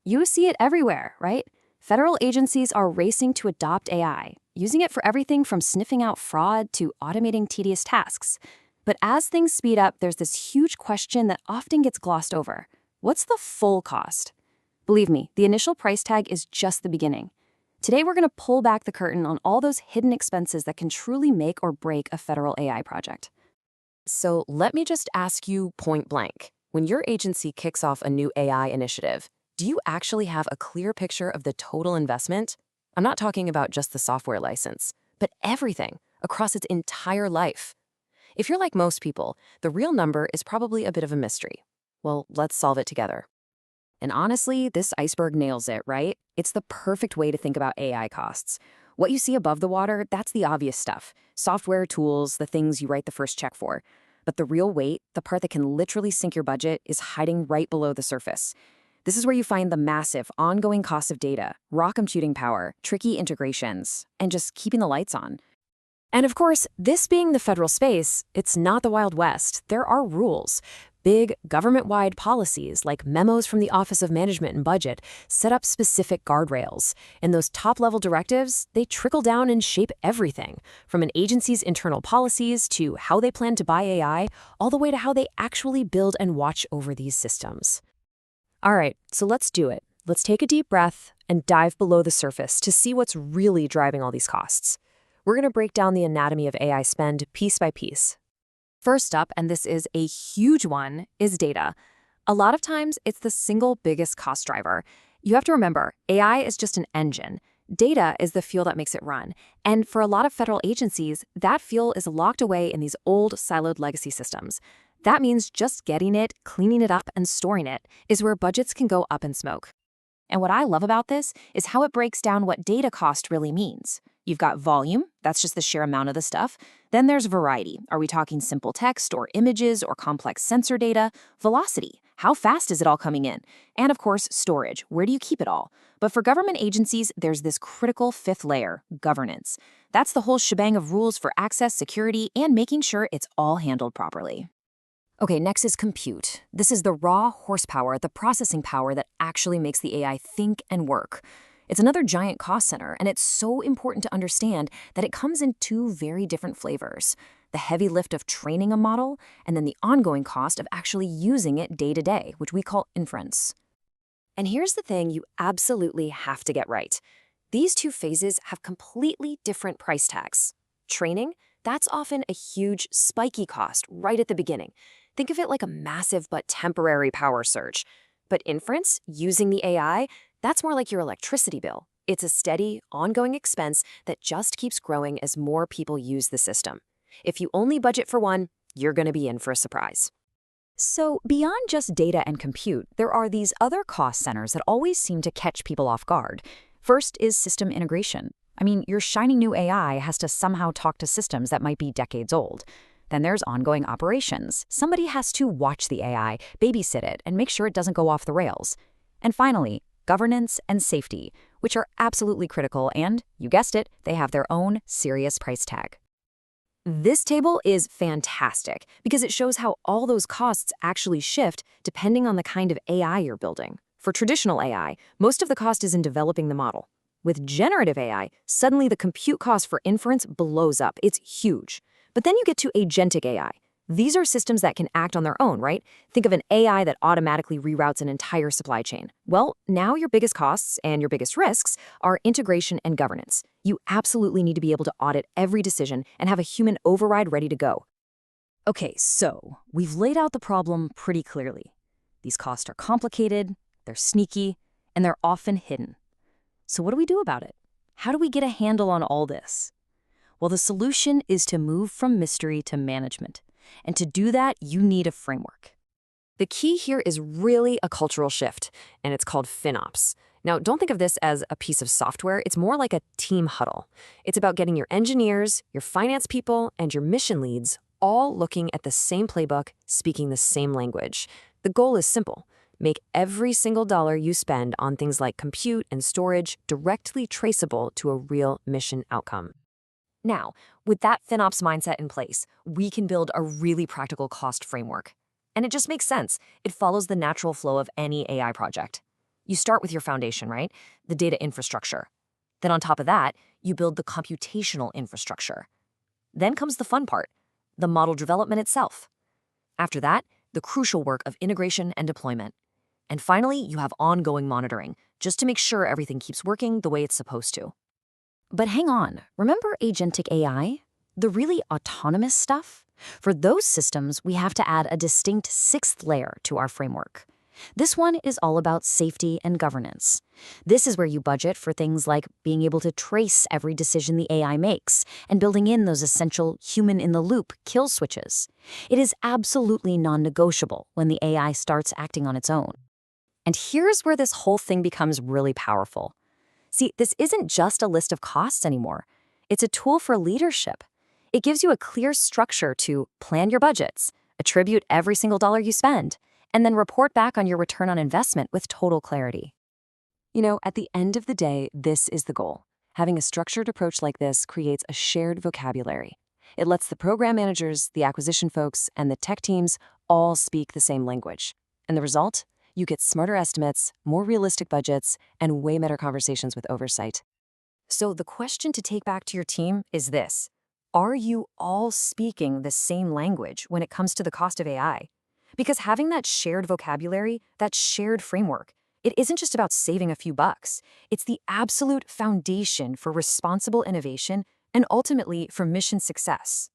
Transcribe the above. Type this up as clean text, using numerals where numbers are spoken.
You see it everywhere, right? Federal agencies are racing to adopt AI, using it for everything from sniffing out fraud to automating tedious tasks. But as things speed up, there's this huge question that often gets glossed over. What's the full cost? Believe me, the initial price tag is just the beginning. Today, we're going to pull back the curtain on all those hidden expenses that can truly make or break a federal AI project. So let me just ask you point blank. When your agency kicks off a new AI initiative, do you actually have a clear picture of the total investment? I'm not talking about just the software license, but everything across its entire life. If you're like most people, the real number is probably a bit of a mystery. Well, let's solve it together. And honestly, this iceberg nails it, right? It's the perfect way to think about AI costs. What you see above the water, that's the obvious stuff. Software, tools, the things you write the first check for. But the real weight, the part that can literally sink your budget, is hiding right below the surface. This is where you find the massive, ongoing cost of data, raw computing power, tricky integrations, and just keeping the lights on. And of course, this being the federal space, it's not the Wild West. There are rules. Big, government-wide policies, like memos from the Office of Management and Budget, set up specific guardrails. And those top-level directives, they trickle down and shape everything, from an agency's internal policies to how they plan to buy AI, all the way to how they actually build and watch over these systems. All right, so let's do it. Let's take a deep breath and dive below the surface to see what's really driving all these costs. We're going to break down the anatomy of AI spend piece by piece. First up, and this is a huge one, is data. A lot of times, it's the single biggest cost driver. You have to remember, AI is just an engine. Data is the fuel that makes it run. And for a lot of federal agencies, that fuel is locked away in these old, siloed legacy systems. That means just getting it, cleaning it up, and storing it is where budgets can go up in smoke. And what I love about this is how it breaks down what data cost really means. You've got volume, that's just the sheer amount of the stuff. Then there's variety. Are we talking simple text or images or complex sensor data? Velocity, how fast is it all coming in? And of course, storage, where do you keep it all? But for government agencies, there's this critical fifth layer, governance. That's the whole shebang of rules for access, security, and making sure it's all handled properly. Okay, next is compute. This is the raw horsepower, the processing power that actually makes the AI think and work. It's another giant cost center, and it's so important to understand that it comes in two very different flavors. The heavy lift of training a model, and then the ongoing cost of actually using it day to day, which we call inference. And here's the thing you absolutely have to get right. These two phases have completely different price tags. Training, that's often a huge, spiky cost right at the beginning. Think of it like a massive but temporary power surge. But inference, using the AI, that's more like your electricity bill. It's a steady, ongoing expense that just keeps growing as more people use the system. If you only budget for one, you're going to be in for a surprise. So beyond just data and compute, there are these other cost centers that always seem to catch people off guard. First is system integration. I mean, your shiny new AI has to somehow talk to systems that might be decades old. Then there's ongoing operations. Somebody has to watch the AI, babysit it, and make sure it doesn't go off the rails. And finally, governance and safety, which are absolutely critical and, you guessed it, they have their own serious price tag. This table is fantastic because it shows how all those costs actually shift depending on the kind of AI you're building. For traditional AI, most of the cost is in developing the model. With generative AI, suddenly the compute cost for inference blows up. It's huge. But then you get to agentic AI. These are systems that can act on their own, right? Think of an AI that automatically reroutes an entire supply chain. Well, now your biggest costs and your biggest risks are integration and governance. You absolutely need to be able to audit every decision and have a human override ready to go. Okay, so we've laid out the problem pretty clearly. These costs are complicated, they're sneaky, and they're often hidden. So what do we do about it? How do we get a handle on all this? Well, the solution is to move from mystery to management. And to do that, you need a framework. The key here is really a cultural shift, and it's called FinOps. Now, don't think of this as a piece of software. It's more like a team huddle. It's about getting your engineers, your finance people, and your mission leads all looking at the same playbook, speaking the same language. The goal is simple. Make every single dollar you spend on things like compute and storage directly traceable to a real mission outcome. Now, with that FinOps mindset in place, we can build a really practical cost framework. And it just makes sense. It follows the natural flow of any AI project. You start with your foundation, right? The data infrastructure. Then on top of that, you build the computational infrastructure. Then comes the fun part, the model development itself. After that, the crucial work of integration and deployment. And finally, you have ongoing monitoring, just to make sure everything keeps working the way it's supposed to. But hang on, remember agentic AI? The really autonomous stuff? For those systems, we have to add a distinct sixth layer to our framework. This one is all about safety and governance. This is where you budget for things like being able to trace every decision the AI makes and building in those essential human-in-the-loop kill switches. It is absolutely non-negotiable when the AI starts acting on its own. And here's where this whole thing becomes really powerful. See, this isn't just a list of costs anymore. It's a tool for leadership. It gives you a clear structure to plan your budgets, attribute every single dollar you spend, and then report back on your return on investment with total clarity. At the end of the day, this is the goal. Having a structured approach like this creates a shared vocabulary. It lets the program managers, the acquisition folks, and the tech teams all speak the same language. And the result? You get smarter estimates, more realistic budgets, and way better conversations with oversight. So the question to take back to your team is this. Are you all speaking the same language when it comes to the cost of AI? Because having that shared vocabulary, that shared framework, it isn't just about saving a few bucks. It's the absolute foundation for responsible innovation and ultimately for mission success.